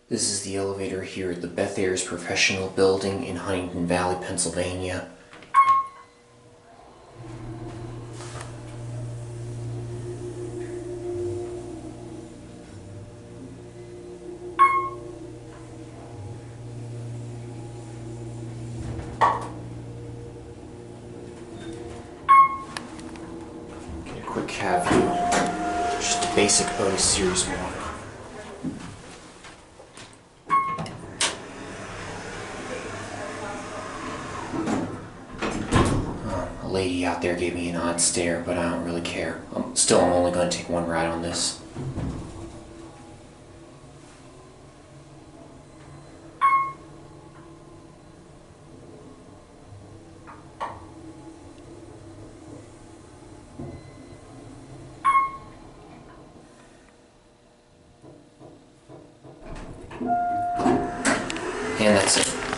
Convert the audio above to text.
This is the elevator here at the Beth Ayres Professional Building in Huntingdon Valley, Pennsylvania. Get a quick cab view. Just a basic Otis Series one. A lady out there gave me an odd stare, but I don't really care. I'm only going to take one ride on this. And that's it.